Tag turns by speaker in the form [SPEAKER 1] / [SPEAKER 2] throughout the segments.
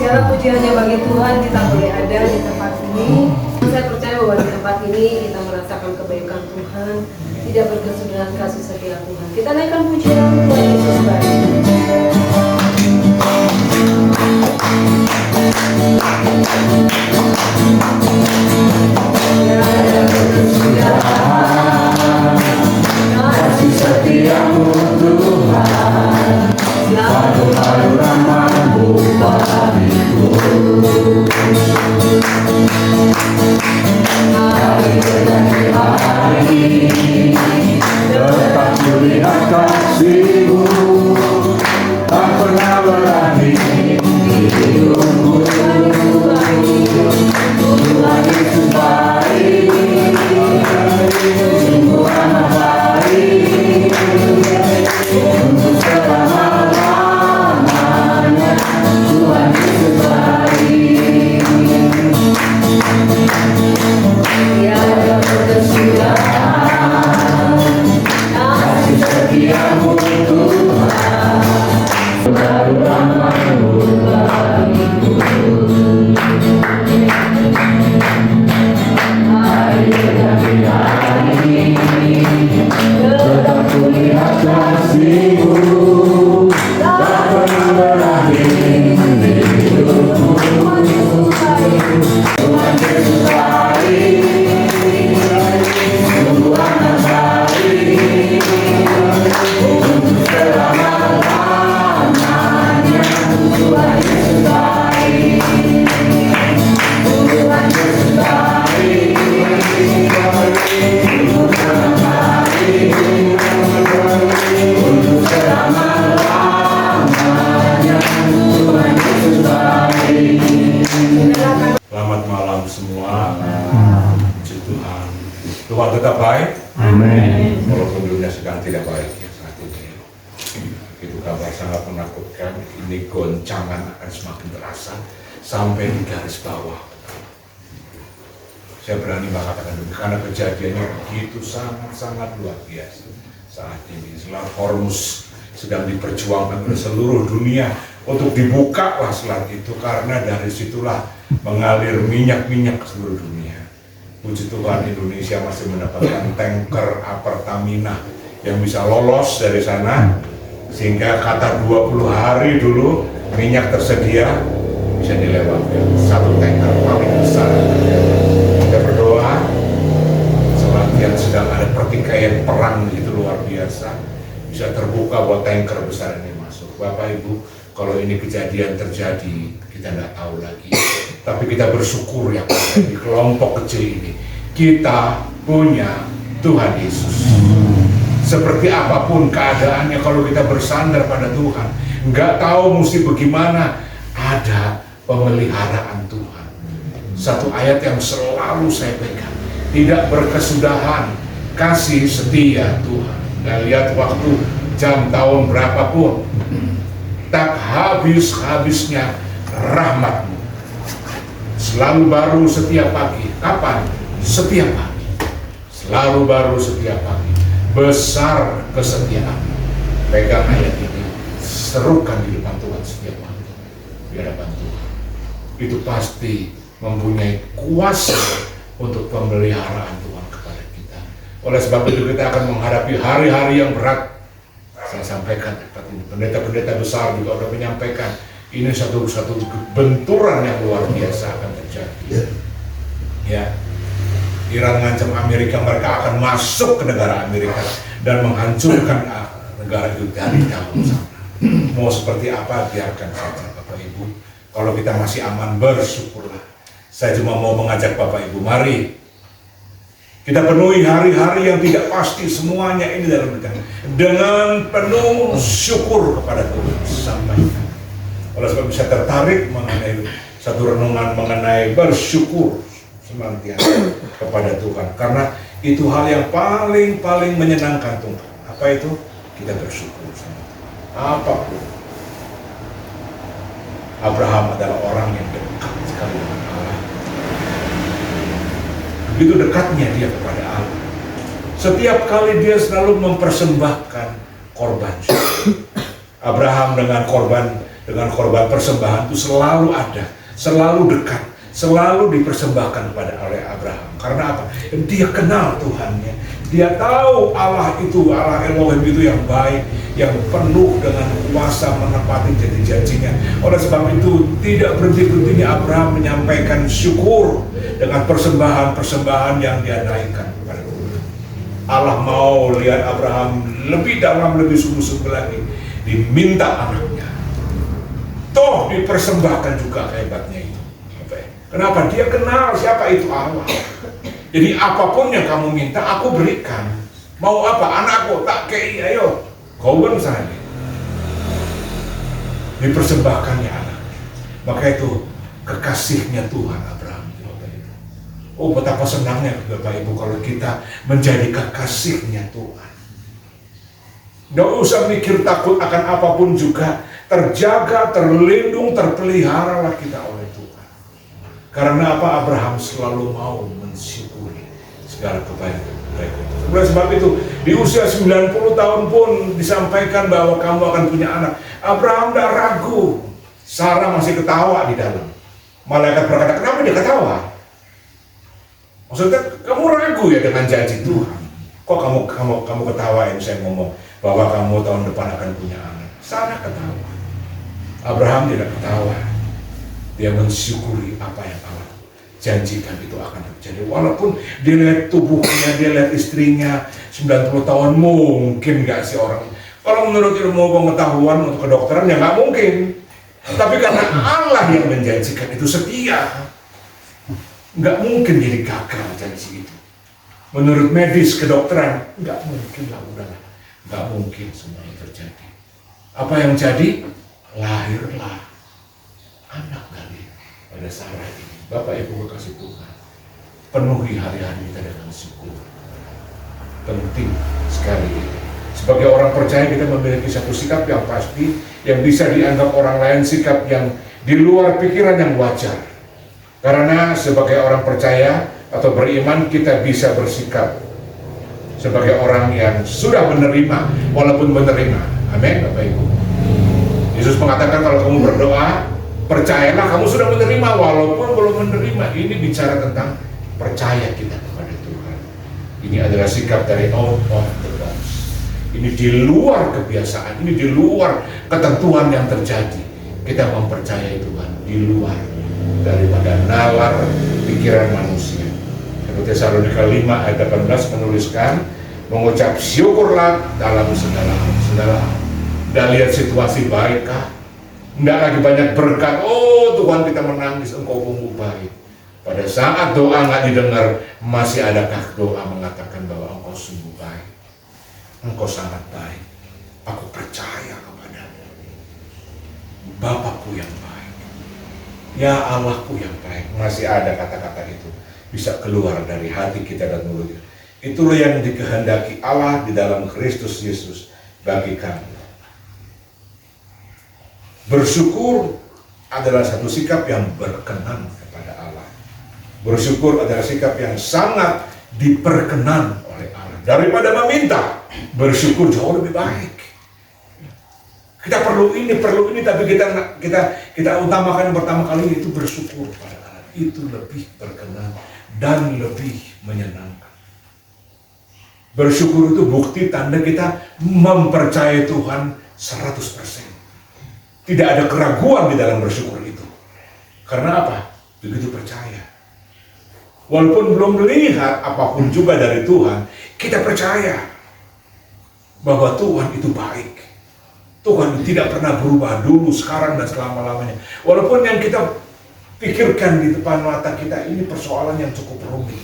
[SPEAKER 1] Segala pujiannya bagi Tuhan, kita boleh ada di tempat ini. Saya percaya bahwa di tempat ini kita merasakan kebaikan Tuhan, tidak berkesudahan kasih setia Tuhan. Kita naikkan pujian Tuhan Yesus baik.
[SPEAKER 2] Kasih setiamu Tuhan, selalu rahmat-Mu bagiku. Hari demi hari tetap kulihat kasih-Mu, tak pernah berakhir hidupku. Tuhan Yesus baik, sungguh amat baik, untuk selama-lamanya. Tuhan Yesus baik, tiada berkesudahan kasih setiamu Tuhan, selalu rahmat-Mu bagiku. Hari demi hari tetap kulihat kasih-Mu, tak pernah berakhir hidupku. Tuhan Yesus baik, sungguh amat baik, untuk selama-lamanya. Tuhan Yesus baik, Tuhan Yesus baik, untuk selama-lamanya. Tuhan Yesus baik.
[SPEAKER 3] Selamat malam semua. Puji Tuhan. Tuhan tetap baik.
[SPEAKER 2] Amin.
[SPEAKER 3] Walaupun dunia sedang tidak baik ya saat ini. Itu kabar sangat menakutkan. Ini goncangan akan semakin terasa sampai di garis bawah. Saya berani mengatakan demikian karena kejadiannya begitu sangat-sangat luar biasa saat ini. Selat Hormuz sedang diperjuangkan oleh seluruh dunia untuk dibuka selat itu, karena dari situlah mengalir minyak-minyak ke seluruh dunia. Puji Tuhan, Indonesia masih mendapatkan tanker Pertamina yang bisa lolos dari sana, sehingga kata 20 hari dulu minyak tersedia bisa dilewati. Satu tanker paling besar. Kita berdoa selama yang sedang ada pertikaian perang itu luar biasa, bisa terbuka buat tanker besar ini masuk. Bapak Ibu, kalau ini kejadian terjadi, kita tidak tahu lagi. Tapi kita bersyukur ya di kelompok kecil ini, kita punya Tuhan Yesus. Seperti apapun keadaannya, kalau kita bersandar pada Tuhan, nggak tahu mesti bagaimana, ada pemeliharaan Tuhan. Satu ayat yang selalu saya pegang, tidak berkesudahan kasih setia Tuhan. Dan lihat waktu, jam, tahun berapapun, tak habis-habisnya rahmat-Mu. Selalu baru setiap pagi. Kapan? Setiap pagi. Selalu baru setiap pagi. Besar kesetiaan-Mu. Pegang ayat ini, serukan di depan Tuhan setiap waktu. Di hadapan Tuhan. Itu pasti mempunyai kuasa untuk pemeliharaan Tuhan kepada kita. Oleh sebab itu kita akan menghadapi hari-hari yang berat. Saya sampaikan ini, pendeta-pendeta besar juga sudah menyampaikan, ini satu benturan yang luar biasa akan terjadi. Ya, Iran mengancam Amerika, mereka akan masuk ke negara Amerika dan menghancurkan negara itu dari dalam sana. Mau seperti apa, biarkan saja Bapak Ibu. Kalau kita masih aman, bersyukurlah. Saya cuma mau mengajak Bapak Ibu, mari kita penuhi hari-hari yang tidak pasti semuanya ini dalam kita dengan penuh syukur kepada Tuhan. Sampaikan. Oleh sebab bisa tertarik mengenai satu renungan mengenai bersyukur senantiasa kepada Tuhan, karena itu hal yang paling menyenangkan Tuhan. Apa itu? Kita bersyukur sama Tuhan. Apapun. Abraham adalah orang yang dekat sekali dengan Allah. Begitu dekatnya dia kepada Allah. Setiap kali dia selalu mempersembahkan korban. Abraham dengan korban dengan korban persembahan itu selalu ada, selalu dekat, selalu dipersembahkan kepada oleh Abraham. Karena apa? Dia kenal Tuhannya. Dia tahu Allah itu, Allah Elohim itu yang baik, yang penuh dengan kuasa menepati janji-janjinya. Oleh sebab itu tidak berhenti-berhentinya Abraham menyampaikan syukur dengan persembahan-persembahan yang dia naikkan kepada Tuhan. Allah mau lihat Abraham lebih dalam, lebih sungguh-sungguh lagi, diminta anaknya. Toh dipersembahkan juga hebatnya itu. Kenapa? Dia kenal siapa itu Allah. Jadi apapun yang kamu minta, aku berikan. Mau apa? Anakku, tak kei, ayo. Kau saja. Dipersembahkannya anak. Maka itu kekasihnya Tuhan Abraham. Oh, betapa senangnya Bapak Ibu kalau kita menjadi kekasihnya Tuhan. Nggak usah mikir takut akan apapun juga. Terjaga, terlindung, terpeliharalah kita oleh Tuhan. Karena apa? Abraham selalu mau mensyukuri segala kebaikan. Oleh sebab itu, di usia 90 tahun pun disampaikan bahwa kamu akan punya anak. Abraham tidak ragu. Sarah masih ketawa di dalam. Malaikat berkata, kenapa dia ketawa? Maksudnya, kamu ragu ya dengan janji Tuhan. Kok kamu ketawain saya ngomong bahwa kamu tahun depan akan punya anak? Sarah ketawa. Abraham tidak ketawa. Dia mensyukuri apa yang Allah janjikan itu akan terjadi. Walaupun dia lihat tubuhnya, dia lihat istrinya 90 tahun, mungkin gak sih orang? Kalau menurut ilmu pengetahuan untuk kedokteran ya gak mungkin. Tapi karena Allah yang menjanjikan itu setia, gak mungkin jadi gagal janji itu. Menurut medis kedokteran, gak mungkin lah, udahlah. Gak mungkin semuanya terjadi. Apa yang jadi? Lahirlah anak dari pada Sarah ini. Bapak Ibu kekasih Tuhan, penuhi hari-hari kita dengan syukur. Penting sekali itu. Sebagai orang percaya kita memiliki satu sikap yang pasti, yang bisa dianggap orang lain sikap yang di luar pikiran yang wajar. Karena sebagai orang percaya atau beriman kita bisa bersikap sebagai orang yang sudah menerima walaupun menerima. Amin Bapak Ibu. Yesus mengatakan kalau kamu berdoa, percayalah kamu sudah menerima walaupun belum menerima. Ini bicara tentang percaya kita kepada Tuhan. Ini adalah sikap dari out of the box. Ini di luar kebiasaan, ini di luar ketentuan yang terjadi. Kita mempercayai Tuhan di luar daripada nalar pikiran manusia. 1 Tesalonika 5 ayat 18 menuliskan, mengucap syukurlah dalam segala hal. Dan lihat situasi baik kah? Tidak lagi banyak berkat. Oh Tuhan kita menangis, engkau sungguh baik. Pada saat doa nggak didengar, masih adakah doa mengatakan bahwa engkau sungguh baik, engkau sangat baik, aku percaya kepadamu, Bapakku yang baik, ya Allahku yang baik. Masih ada kata-kata itu bisa keluar dari hati kita dan mulut kita. Itulah yang dikehendaki Allah di dalam Kristus Yesus bagi kami. Bersyukur adalah satu sikap yang berkenan kepada Allah. Bersyukur adalah sikap yang sangat diperkenan oleh Allah. Daripada meminta, bersyukur jauh lebih baik. Kita perlu ini, tapi kita utamakan pertama kali itu bersyukur pada Allah. Itu lebih berkenan dan lebih menyenangkan. Bersyukur itu bukti tanda kita mempercayai Tuhan 100%. Tidak ada keraguan di dalam bersyukur itu. Karena apa? Begitu percaya. Walaupun belum melihat apapun juga dari Tuhan, kita percaya bahwa Tuhan itu baik. Tuhan tidak pernah berubah dulu, sekarang, dan selama-lamanya. Walaupun yang kita pikirkan di depan mata kita ini persoalan yang cukup rumit.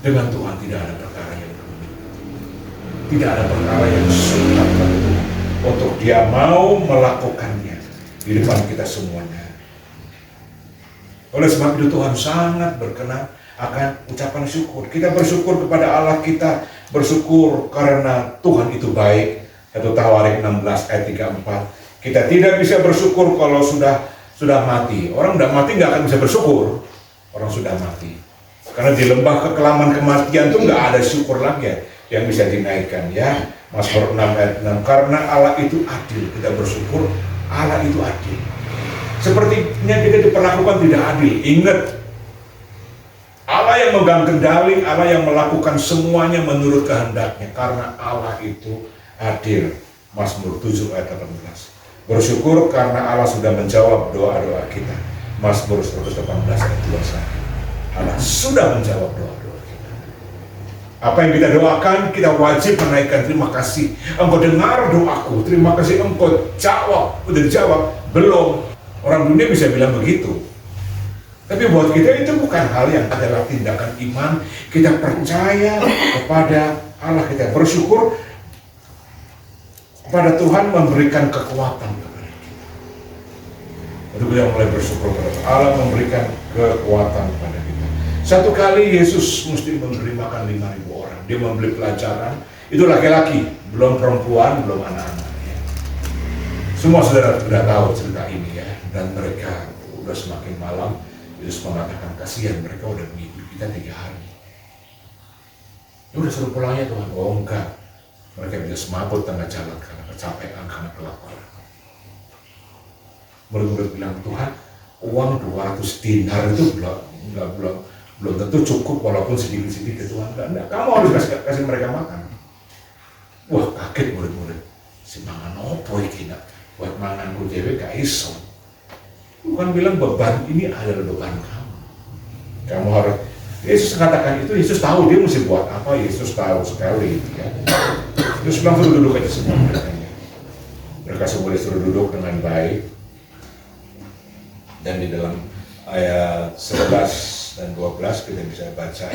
[SPEAKER 3] Dengan Tuhan tidak ada perkara yang rumit. Tidak ada perkara yang sulit bagi Tuhan untuk Dia mau melakukannya di depan kita semuanya. Oleh sebab itu Tuhan sangat berkenan akan ucapan syukur. Kita bersyukur kepada Allah kita, bersyukur karena Tuhan itu baik. 1 Tawarik 16 ayat 34. Kita tidak bisa bersyukur kalau sudah mati. Orang sudah mati nggak akan bisa bersyukur. Orang sudah mati. Karena di lembah kekelaman kematian itu nggak ada syukur lagi yang bisa dinaikkan ya. Mazmur 6 ayat 6, karena Allah itu adil, kita bersyukur Allah itu adil. Sepertinya kita diperlakukan tidak adil. Ingat, Allah yang megang kendali, Allah yang melakukan semuanya menurut kehendaknya. Karena Allah itu adil. Mazmur 7 ayat 18. Bersyukur karena Allah sudah menjawab doa-doa kita. Mazmur 118 ayat 21. Allah sudah menjawab doa-doa kita. Apa yang kita doakan, kita wajib menaikkan terima kasih. Engkau dengar doaku, terima kasih engkau jawab. Udah dijawab? Belum. Orang dunia bisa bilang begitu. Tapi buat kita itu bukan hal yang adalah tindakan iman. Kita percaya kepada Allah, kita bersyukur pada Tuhan memberikan kekuatan kepada kita. Untuk kita mulai bersyukur kepada Allah memberikan kekuatan kepada kita. Satu kali Yesus mesti memberi makan 5.000 orang. Dia membeli pelajaran. Itu laki-laki, belum perempuan, belum anak-anak. Ya. Semua saudara sudah tahu cerita ini ya. Dan mereka udah semakin malam. Yesus mengatakan kasihan mereka udah menghidupi kita 3 hari. Ya udah suruh pulangnya Tuhan. Oh enggak. Mereka bisa semaput tengah jalan karena kecapean, karena kelaparan. Murid-murid bilang, Tuhan, uang 200 dinar itu belum tentu cukup walaupun sedikit-sedikit Tuhan. Enggak. Kamu harus kasih mereka makan. Wah, kaget murid-murid. Si mangan opo iki nak? Buat manganku dewe gak iso. Bukan bilang beban ini adalah beban kamu. Kamu harus. Yesus katakan itu, Yesus tahu dia mesti buat apa, Yesus tahu sekali ya. Yesus bilang suruh duduk aja semua mereka. Mereka semua disuruh duduk dengan baik. Dan di dalam ayat 11 dan 12 kita bisa baca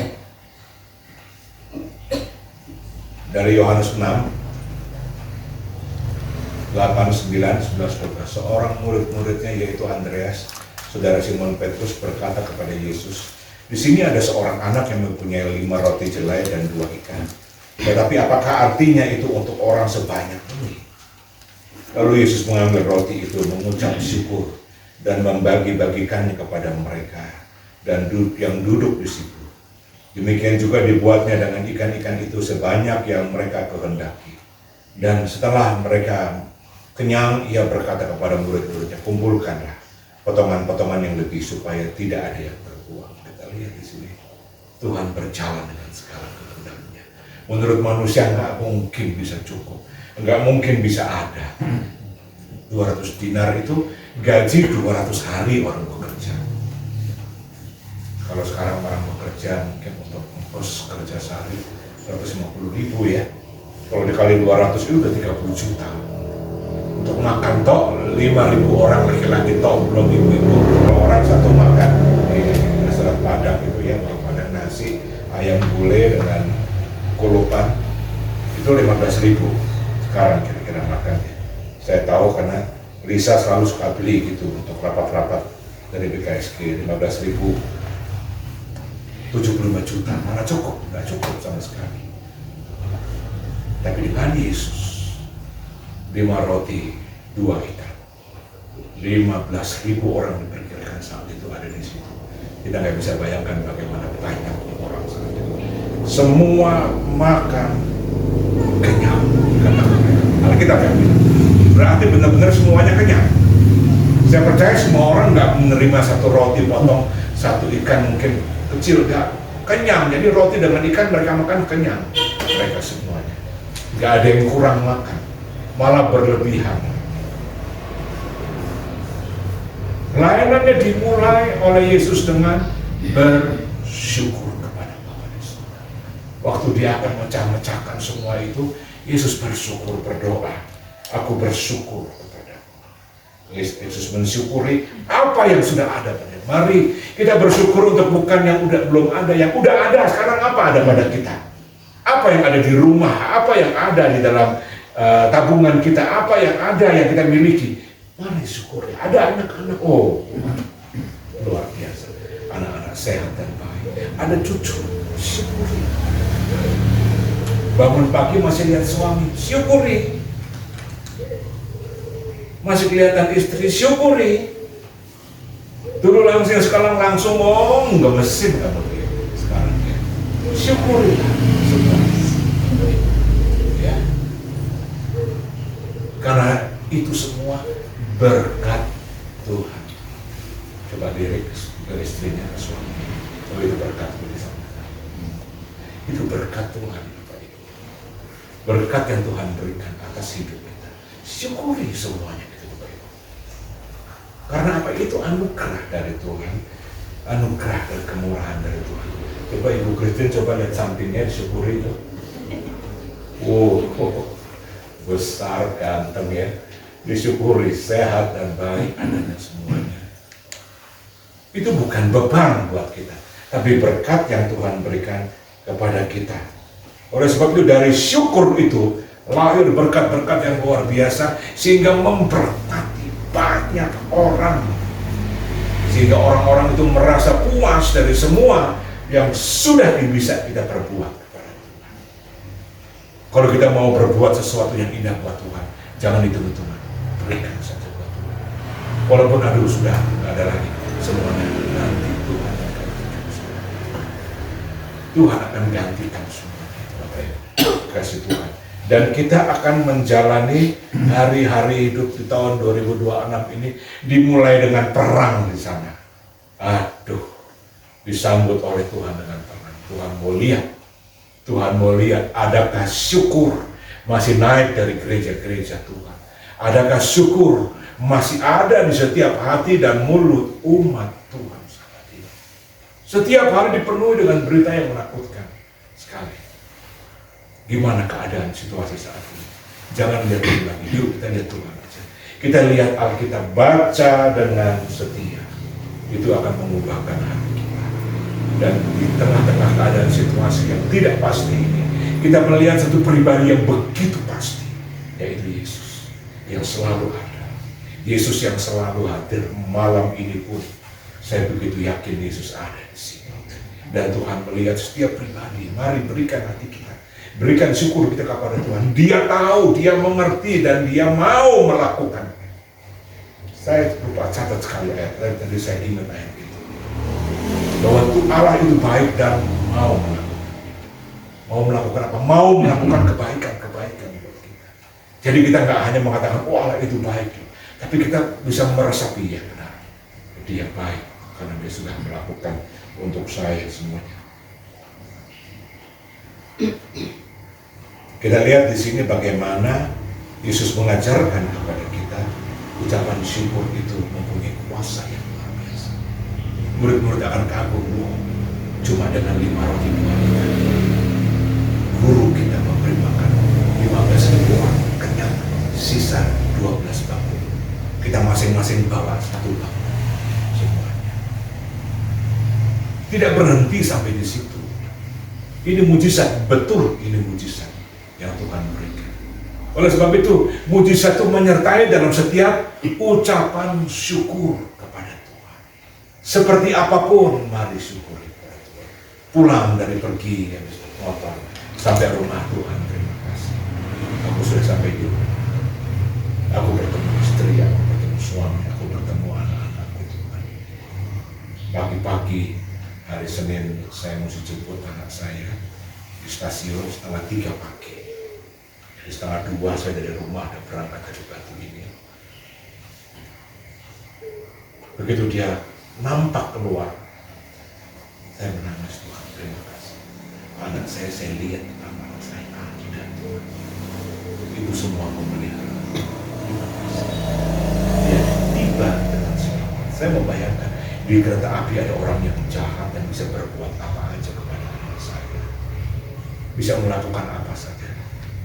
[SPEAKER 3] dari Yohanes 6 8, 9, 11, 12. Seorang murid-muridnya yaitu Andreas, saudara Simon Petrus berkata kepada Yesus, di sini ada seorang anak yang mempunyai 5 roti jelai dan 2 ikan. Tetapi apakah artinya itu untuk orang sebanyak ini? Lalu Yesus mengambil roti itu, mengucap syukur, dan membagi-bagikannya kepada mereka dan yang duduk di situ. Demikian juga dibuatnya dengan ikan-ikan itu sebanyak yang mereka kehendaki. Dan setelah mereka kenyang, ia berkata kepada murid-muridnya, kumpulkanlah potongan-potongan yang lebih supaya tidak ada yang terbuang. Kita lihat di sini, Tuhan berjalan dengan segala kehendaknya. Menurut manusia nggak mungkin bisa cukup, nggak mungkin bisa ada. 200 dinar itu gaji 200 hari orang bekerja. Kalau sekarang orang bekerja mungkin untuk ongkos kerja sehari 150.000 ya. Kalau dikali 200 itu udah 30 juta. Untuk makan tok 5.000 orang laki-laki tok, belum ibu-ibu. Kalau orang satu makan di restoran Padang itu ya, Padang nasi, ayam gulai dengan kulupan itu 15.000 sekarang kira-kira makannya. Saya tahu karena Lisa selalu suka beli gitu untuk rapat-rapat dari BKSG 15.000, 75 juta, mana cukup? Nggak cukup sama sekali. Tapi dengan Yesus 5 roti 2 ikan, 15.000 orang diperkirakan saat itu ada di situ. Kita nggak bisa bayangkan bagaimana banyak orang saat itu. Semua makan kenyang, kata mereka. Alkitab yang bilang. Berarti benar-benar semuanya kenyang. Saya percaya semua orang nggak menerima satu roti potong, satu ikan mungkin kecil, nggak kenyang. Jadi roti dengan ikan mereka makan kenyang. Mereka semuanya. Nggak ada yang kurang makan, malah berlebihan. Layanannya dimulai oleh Yesus dengan bersyukur kepada Bapa di surga. Waktu dia akan mecah-mecahkan semua itu, Yesus bersyukur, berdoa. Aku bersyukur kepadamu. Yesus mensyukuri apa yang sudah ada pada. Mari kita bersyukur untuk bukan yang belum ada, yang udah ada. Sekarang apa ada pada kita? Apa yang ada di rumah? Apa yang ada di dalam tabungan kita? Apa yang ada yang kita miliki? Mari syukuri. Ada anak-anak, oh luar biasa. Anak-anak sehat dan baik. Ada cucu, syukuri. Bangun pagi masih lihat suami, syukuri. Masih kelihatan istri, syukuri. Dulu langsung, sekarang langsung, oh nggak mesin kamu lihat sekarang ya. Syukuri semua. Ya. Karena Itu semua berkat Tuhan. Coba lirik ke istrinya, ke suaminya. Oh, itu berkat Tuhan. Itu berkat Tuhan, Bapak Ibu. Berkat yang Tuhan berikan atas hidup kita. Syukuri semuanya itu, Bapak Ibu. Karena apa? Itu anugerah dari Tuhan. Anugerah dan kemurahan dari Tuhan. Coba Ibu Christine coba lihat sampingnya, disyukuri itu. Besar, ganteng ya. Disyukuri, sehat dan baik adanya semuanya. Itu bukan beban buat kita, tapi berkat yang Tuhan berikan kepada kita. Oleh sebab itu dari syukur itu lahir berkat-berkat yang luar biasa, sehingga memberkati banyak orang. Sehingga orang-orang itu merasa puas dari semua yang sudah bisa kita perbuat kepada Tuhan. Kalau kita mau berbuat sesuatu yang indah buat Tuhan, jangan ditunggu-tunggu, berikan saja buat Tuhan. Walaupun aduh sudah nggak ada lagi, semuanya nanti Tuhan akan gantikan semuanya. Tuhan akan gantikan semuanya, Bapak Ibu. Kasih Tuhan. Dan kita akan menjalani hari-hari hidup di tahun 2026 ini dimulai dengan perang di sana. Aduh, disambut oleh Tuhan dengan perang. Tuhan mau lihat adakah syukur masih naik dari gereja-gereja Tuhan. Adakah syukur masih ada di setiap hati dan mulut umat Tuhan saat ini. Setiap hari dipenuhi dengan berita yang menakutkan sekali. Gimana keadaan situasi saat ini? Jangan lihat dulu lagi, yuk kita lihat Tuhan aja. Kita lihat Alkitab, baca dengan setia. Itu akan mengubahkan hati kita. Dan di tengah-tengah keadaan situasi yang tidak pasti ini, kita melihat satu pribadi yang begitu pasti, yaitu Yesus yang selalu ada. Yesus yang selalu hadir malam ini pun. Saya begitu yakin Yesus ada di sini. Dan Tuhan melihat setiap pribadi. Mari berikan hati kita. Berikan syukur kita kepada Tuhan. Dia tahu, dia mengerti, dan dia mau melakukan. Saya lupa catat sekali ayat tadi, saya ingat ayat itu. Bahwa Allah itu baik dan mau melakukan. Mau melakukan apa? Mau melakukan kebaikan buat kita. Jadi kita nggak hanya mengatakan, oh Allah itu baik. Tapi kita bisa meresapi, ya benar. Dia baik, karena dia sudah melakukan untuk saya semuanya. Kita lihat di sini bagaimana Yesus mengajarkan kepada kita ucapan syukur itu mempunyai kuasa yang luar biasa. Murid-murid akan kagum, cuma dengan 5 roti 2 ikan. Guru kita memberi makan 15.000 orang kenyang, sisa 12 bangku. Kita masing-masing bawa 1 bangku semuanya. Tidak berhenti sampai di situ. Ini mujizat, betul ini mujizat yang Tuhan berikan. Oleh sebab itu, mujizat itu menyertai dalam setiap ucapan syukur kepada Tuhan. Seperti apapun, mari syukuri kepada Tuhan. Pulang dari pergi yang motor sampai rumah Tuhan, terima kasih. Aku sudah sampai di rumah. Aku bertemu istri, aku bertemu suami, aku bertemu anak-anakku Tuhan. Pagi-pagi hari Senin saya mesti jemput anak saya di stasiun 2:30 pagi. Jadi 1:30 saya dari rumah dan berangkat dari Batu ini. Begitu dia nampak keluar, saya menangis, Tuhan terima kasih. Anak saya lihat anak saya dan Tuhan. Ibu semua memelihara. Terima kasih. Dia tiba dengan selamat. Saya membayangkan di kereta api ada orang yang jahat dan bisa berbuat apa aja kepada anak saya. Bisa melakukan apa saja.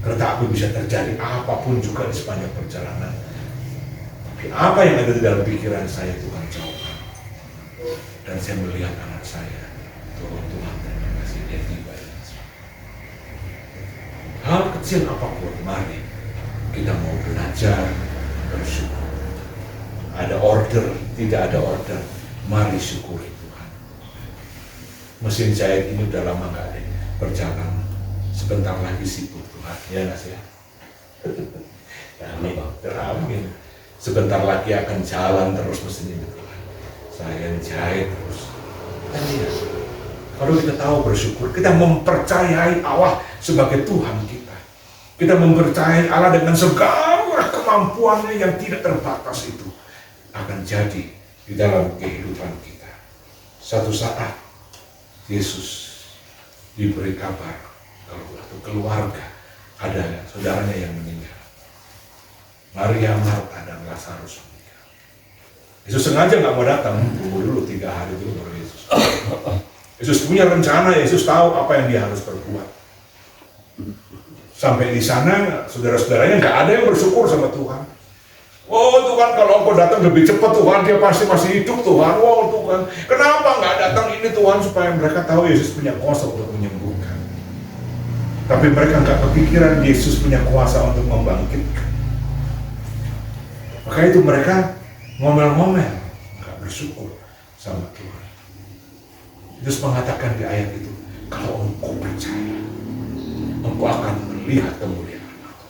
[SPEAKER 3] Kereta api bisa terjadi apapun juga di sepanjang perjalanan. Tapi apa yang ada di dalam pikiran saya Tuhan jauhkan. Dan saya melihat anak saya. Tuhan terima kasih dia tiba. Hal kecil apapun, mari kita mau belajar bersyukur. Ada order, tidak ada order, mari syukuri Tuhan. Mesin jahit ini udah lama nggak ada berjalan. Sebentar lagi sibuk Tuhan, ya nggak sih? Amin. Sebentar lagi akan jalan terus mesin ini Tuhan. Saya jahit terus. Dan ya, kalau kita tahu bersyukur, kita mempercayai Allah sebagai Tuhan kita. Kita mempercayai Allah dengan segala anugerah kemampuannya yang tidak terbatas itu akan jadi di dalam kehidupan kita. Satu saat Yesus diberi kabar kalau waktu keluarga ada saudaranya yang meninggal. Maria, Marta, dan Lazarus meninggal. Yesus sengaja nggak mau datang, tunggu dulu 3 hari dulu baru Yesus. Yesus punya rencana, Yesus tahu apa yang dia harus perbuat. Sampai di sana, saudara-saudaranya nggak ada yang bersyukur sama Tuhan. Oh Tuhan, kalau Engkau datang lebih cepat Tuhan, dia pasti masih hidup Tuhan. Oh Tuhan, kenapa nggak datang ini Tuhan, supaya mereka tahu Yesus punya kuasa untuk menyembuhkan. Tapi mereka nggak kepikiran Yesus punya kuasa untuk membangkitkan. Maka itu mereka ngomel-ngomel, nggak bersyukur sama Tuhan. Yesus mengatakan di ayat itu, kalau engkau percaya, engkau akan melihat kemuliaan aku.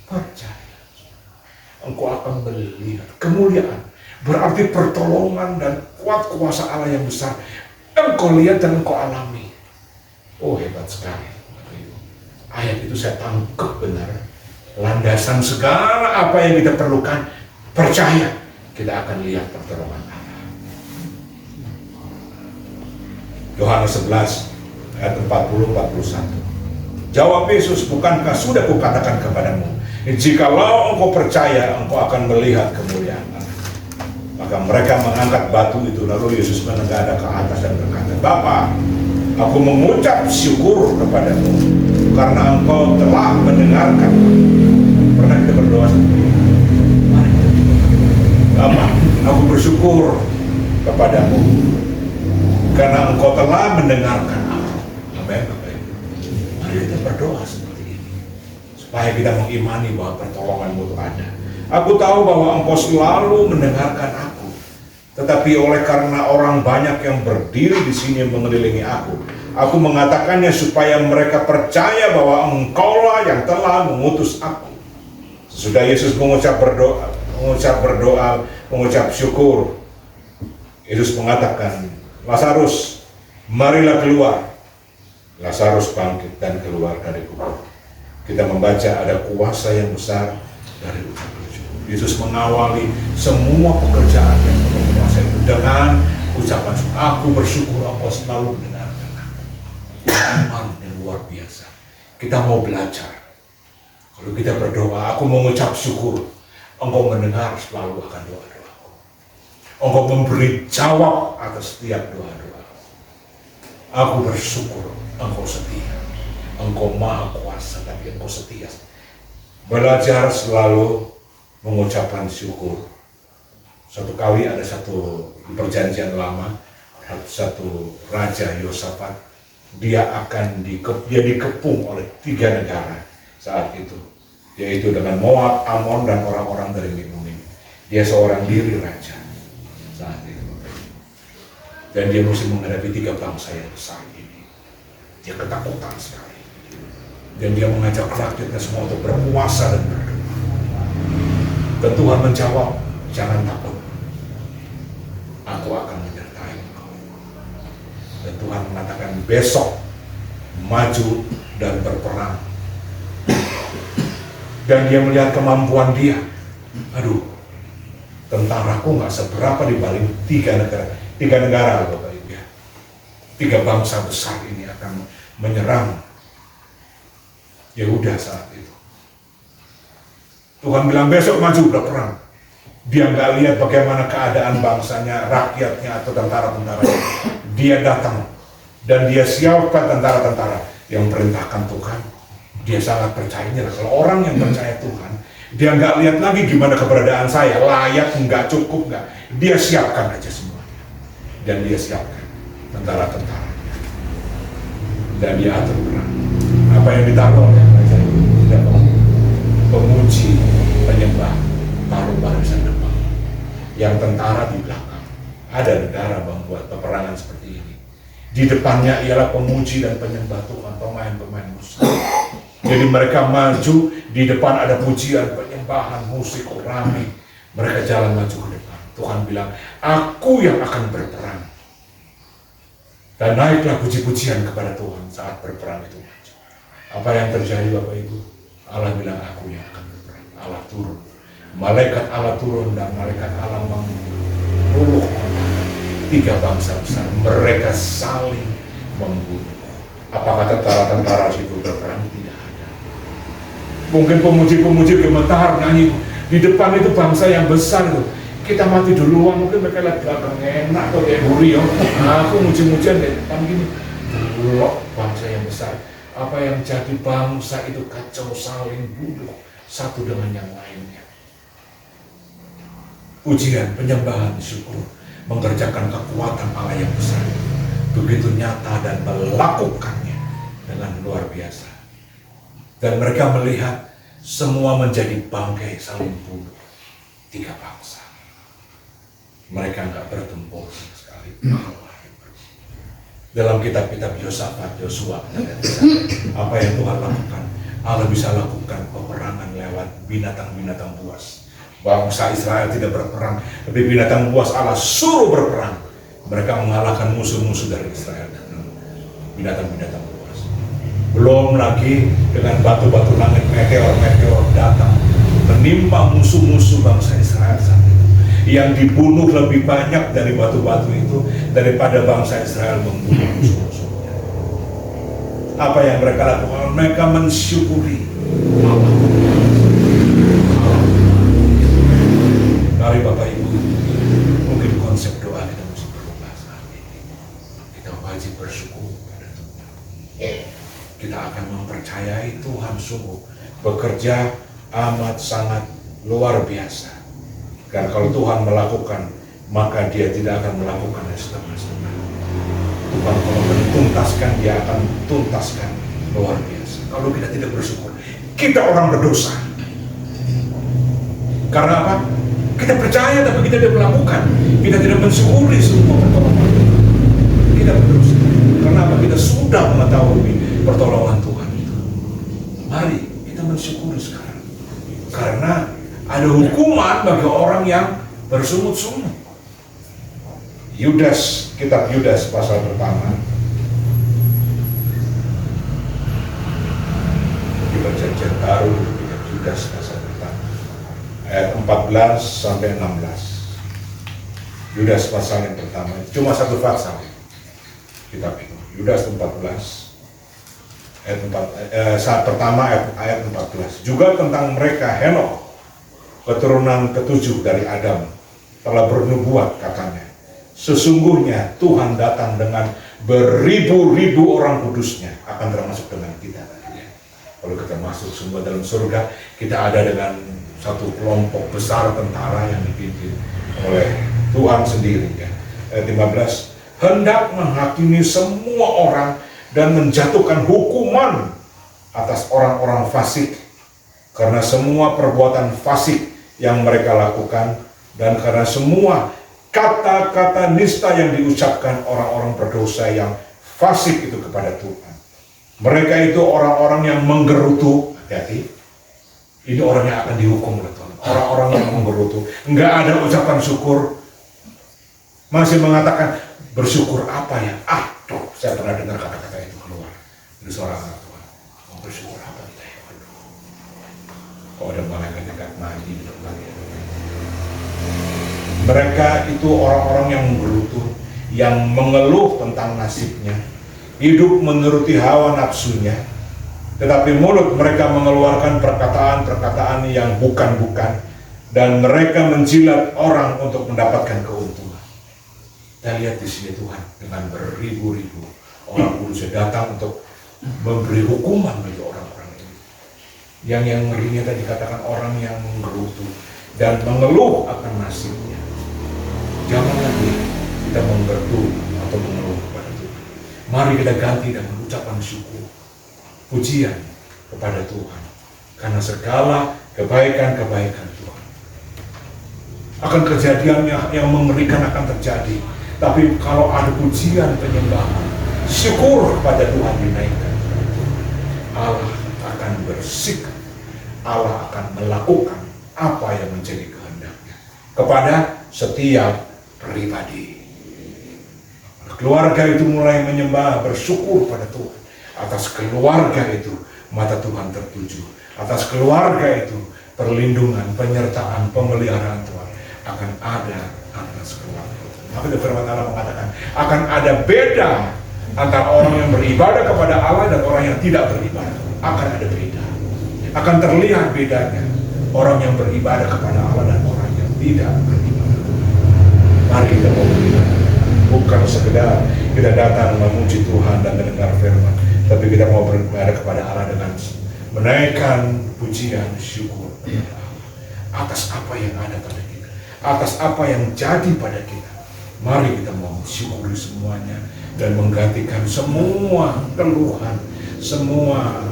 [SPEAKER 3] Percaya, engkau akan melihat kemuliaan. Berarti pertolongan dan kuat kuasa Allah yang besar. Engkau lihat dan engkau alami. Oh hebat sekali. Ayat itu saya tangkap benar. Landasan segala apa yang kita perlukan, percaya kita akan lihat pertolongan Allah. Yohanes 11 ayat 40-41. Jawab Yesus, bukankah sudah kukatakan kepadamu, jikalau engkau percaya, engkau akan melihat kemuliaan Allah. Maka mereka mengangkat batu itu, lalu Yesus menengadah ke atas dan berkata, Bapa, aku mengucap syukur kepadamu karena engkau telah mendengarkan. Pernah kita berdoa seperti ini? Mari kita berdoa. Bapa, aku bersyukur kepadamu karena engkau telah mendengarkan aku. Amin. Mari kita berdoa seperti ini supaya kita mengimani bahwa pertolonganmu itu ada. Aku tahu bahwa engkau selalu mendengarkan aku. Tetapi oleh karena orang banyak yang berdiri di sini mengelilingi aku mengatakannya supaya mereka percaya bahwa engkaulah yang telah mengutus aku. Sesudah Yesus mengucap syukur, Yesus mengatakan, Lazarus, marilah keluar. Lazarus bangkit dan keluar dari kubur. Kita membaca ada kuasa yang besar dari ucapan syukur. Yesus mengawali semua pekerjaan yang kuasa itu dengan ucapan syukur. Aku bersyukur engkau selalu mendengarkan aku. Iman yang luar biasa. Kita mau belajar. Kalau kita berdoa, aku mengucap syukur, engkau mendengar selalu akan doa-doaku. Engkau memberi jawab atas setiap doa-doa. Aku bersyukur, engkau setia. Engkau maha kuasa, tapi engkau setia. Belajar selalu mengucapkan syukur. Suatu kali ada satu perjanjian lama, satu raja Yosafat, dia dikepung oleh 3 negara saat itu, yaitu dengan Moab, Amon, dan orang-orang dari Meuni. Dia seorang diri raja saat itu, dan dia mesti menghadapi 3 bangsa yang besar ini. Dia ketakutan sekali, dan dia mengajak rakyatnya semua untuk berpuasa dan berdoa. Dan Tuhan menjawab, jangan takut, aku akan menyertai engkau. Dan Tuhan mengatakan, besok maju dan berperang. Dan dia melihat kemampuan dia. Aduh, tentaraku nggak seberapa dibanding 3 negara. 3 negara, Bapak Ibu ya. 3 bangsa besar ini akan menyerang Yehuda saat itu. Tuhan bilang besok maju berperang. Dia nggak lihat bagaimana keadaan bangsanya, rakyatnya atau tentara-tentaranya. Dia datang dan dia siapkan tentara-tentara yang perintahkan Tuhan. Dia sangat percayanya. Kalau orang yang percaya Tuhan, dia nggak lihat lagi gimana keberadaan saya, layak nggak, cukup nggak. Dia siapkan aja semuanya. Dan dia siapkan tentara-tentara. Dan dia atur perang. Apa yang ditaruh oleh raja itu? Tidak pemuji, penyembah, taruh barisan depan. Yang tentara di belakang. Ada negara membuat peperangan seperti ini. Di depannya ialah pemuji dan penyembah Tuhan, pemain-pemain musik. Jadi mereka maju, di depan ada pujian, penyembahan, musik, rame. Mereka jalan maju ke depan. Tuhan bilang, aku yang akan berperang. Dan naiklah puji-pujian kepada Tuhan saat berperang itu maju. Apa yang terjadi Bapak Ibu? Allah bilang, aku yang akan berperang. Allah malaikat Allah turun dan malaikat Allah membunuh 3 bangsa besar. Mereka saling membunuh. Apakah tentara-tentara itu berperang? Tidak ada. Mungkin pemuji-pemuji gemetar nyanyi di depan itu bangsa yang besar itu. Kita mati duluan, mungkin mereka lihat belakang enak atau kayak Burio. Aku muji-mujian di depan gini. Loh, bangsa yang besar. Apa yang jadi bangsa itu kacau, saling bunuh satu dengan yang lainnya. Pujian, penyembahan, syukur mengerjakan kekuatan Allah yang besar begitu nyata dan melakukannya dengan luar biasa. Dan mereka melihat semua menjadi bangkai saling bunuh 3 bangsa. Mereka nggak bertempur sama sekali. Dalam kitab-kitab Yosafat, Yosua, apa yang Tuhan lakukan? Allah bisa lakukan peperangan lewat binatang-binatang buas. Bangsa Israel tidak berperang, tapi binatang buas Allah suruh berperang. Mereka mengalahkan musuh-musuh dari Israel dan binatang-binatang buas. Belum lagi dengan batu-batu langit, meteor-meteor datang menimpa musuh-musuh bangsa Israel saat itu. Yang dibunuh lebih banyak dari batu-batu itu daripada bangsa Israel membunuh musuh-musuhnya. Apa yang mereka lakukan? Mereka mensyukuri Allah. Mari Bapak Ibu, mungkin konsep doa kita mesti berubah saat ini. Kita wajib bersyukur pada Tuhan. Kita akan mempercayai Tuhan sungguh bekerja amat sangat luar biasa. Karena kalau Tuhan melakukan, maka Dia tidak akan melakukannya setengah-setengah. Tuhan kalau menuntaskan, Dia akan tuntaskan luar biasa. Kalau kita tidak bersyukur, kita orang berdosa. Karena apa? Kita percaya tapi kita tidak melakukan. Kita tidak mensyukuri semua pertolongan Tuhan. Kita berdosa. Karena apa? Kita sudah mengetahui pertolongan Tuhan itu. Mari kita mensyukuri sekarang. Karena ada hukuman bagi orang yang bersungut-sungut. Yudas, kitab Yudas pasal pertama. Di perjanjian baru, kitab Yudas pasal pertama. Ayat 14 sampai 16. Yudas pasal yang pertama. Cuma 1 pasal kitab itu. Yudas 14. Saat pertama ayat 14. Juga tentang mereka Henokh, keturunan ke-7 dari Adam, telah bernubuat katanya, sesungguhnya Tuhan datang dengan beribu-ribu orang kudusnya, akan termasuk dengan kita. Kalau kita masuk semua dalam surga, kita ada dengan satu kelompok besar tentara yang dipimpin oleh Tuhan sendiri. Ayat 15, hendak menghakimi semua orang dan menjatuhkan hukuman atas orang-orang fasik, karena semua perbuatan fasik yang mereka lakukan, dan karena semua kata-kata nista yang diucapkan orang-orang berdosa yang fasik itu kepada Tuhan. Mereka itu orang-orang yang menggerutu. Hati-hati, ini orang yang akan dihukum oleh Tuhan. Orang-orang yang menggerutu, enggak ada ucapan syukur, masih mengatakan bersyukur apa ya? Saya pernah dengar kata-kata itu keluar dari seorang anak Tuhan. Mau bersyukur apa kita ya? Kok ada malaikat dekat mandi di depan ya? Mereka itu orang-orang yang menggerutu, yang mengeluh tentang nasibnya, hidup menuruti hawa nafsunya, tetapi mulut mereka mengeluarkan perkataan-perkataan yang bukan-bukan, dan mereka menjilat orang untuk mendapatkan keuntungan. Kita lihat di sini Tuhan dengan beribu-ribu orang kudus datang untuk memberi hukuman bagi orang-orang ini. Yang ngerinya tadi dikatakan orang yang menggerutu dan mengeluh akan nasibnya. Jangan lagi kita menggerutu atau mengeluh kepada Tuhan. Mari kita ganti dan mengucapkan syukur, pujian kepada Tuhan, karena segala kebaikan-kebaikan Tuhan. Akan kejadiannya yang mengerikan akan terjadi. Tapi kalau ada pujian, penyembahan, syukur kepada Tuhan dinaikkan, Allah akan bersikap, Allah akan melakukan apa yang menjadi kehendaknya kepada setiap pribadi. Keluarga itu mulai menyembah, bersyukur pada Tuhan. Atas keluarga itu mata Tuhan tertuju. Atas keluarga itu perlindungan, penyertaan, pemeliharaan Tuhan akan ada atas keluarga. Maka firman Allah mengatakan akan ada beda antara orang yang beribadah kepada Allah dan orang yang tidak beribadah. Akan ada beda. Akan terlihat bedanya orang yang beribadah kepada Allah dan orang yang tidak beribadah. Mari kita mau beribadah. Bukan sekedar kita datang memuji Tuhan dan mendengar firman, tapi kita mau beribadah kepada Allah dengan menaikkan pujian syukur kepada Allah atas apa yang ada pada kita, atas apa yang jadi pada kita. Mari kita mau syukuri semuanya dan menggantikan semua keluhan, semua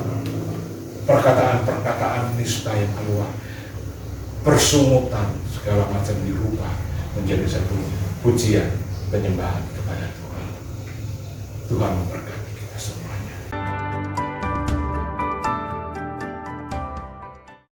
[SPEAKER 3] perkataan-perkataan nista yang keluar, persungutan segala macam dirubah menjadi satu pujian penyembahan kepada Tuhan. Tuhan memberkati.